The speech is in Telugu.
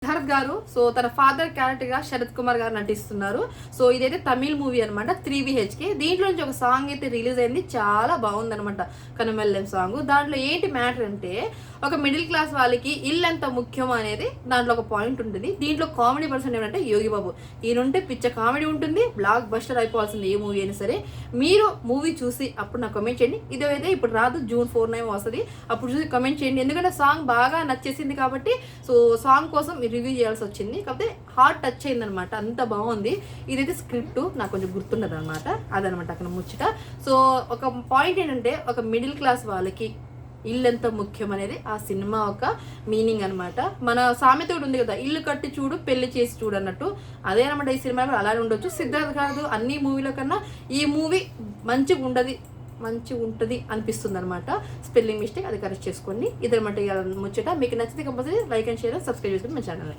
సిద్ధార్థ్ గారు సో తన ఫాదర్ క్యారెక్టర్ గా శరత్ కుమార్ గారు నటిస్తున్నారు. సో ఇదైతే తమిళ్ మూవీ అనమాట 3BHK. దీంట్లో నుంచి ఒక సాంగ్ అయితే రిలీజ్ అయింది, చాలా బాగుంది అనమాట. కనుమెల్లెం సాంగ్. దాంట్లో ఏంటి మ్యాటర్ అంటే ఒక మిడిల్ క్లాస్ వాళ్ళకి ఇల్లు ఎంత ముఖ్యం అనేది దాంట్లో ఒక పాయింట్ ఉంటుంది. దీంట్లో కామెడీ పర్సన్ ఏమంటే యోగి బాబు. ఈయనుంటే పిచ్చ కామెడీ ఉంటుంది, బ్లాక్ బస్టర్ అయిపోవాల్సింది ఏ మూవీ అయినా సరే. మీరు మూవీ చూసి అప్పుడు నాకు కమెంట్ చేయండి. ఇదైతే ఇప్పుడు రాదు, June 4 వస్తుంది, అప్పుడు చూసి కమెంట్ చేయండి. ఎందుకంటే సాంగ్ బాగా నచ్చేసింది కాబట్టి సో సాంగ్ కోసం రివ్యూ చేయాల్సి వచ్చింది. కాకపోతే హార్ట్ టచ్ అయింది అనమాట, అంత బాగుంది. ఇదైతే స్క్రిప్ట్ నాకు కొంచెం గుర్తున్నది అనమాట, అదనమాట అక్కడ ముచ్చట. సో ఒక పాయింట్ ఏంటంటే ఒక మిడిల్ క్లాస్ వాళ్ళకి ఇల్లు ఎంత ముఖ్యం అనేది ఆ సినిమా ఒక మీనింగ్ అనమాట. మన సామెత కూడా ఉంది కదా, ఇల్లు కట్టి చూడు పెళ్లి చేసి చూడు అన్నట్టు. అదే అనమాట ఈ సినిమా కూడా అలానే ఉండొచ్చు. సిద్ధార్థ్ గారు అన్ని మూవీల కన్నా ఈ మూవీ మంచిగా ఉంటుంది అనిపిస్తుంది అనమాట. స్పెల్లింగ్ మిస్టేక్ అది కరెక్ట్ చేసుకోండి. ఇదనమాట ముచ్చట. మీకు నచ్చితే compulsory like and share subscribe చేసుకుని మన ఛానల్.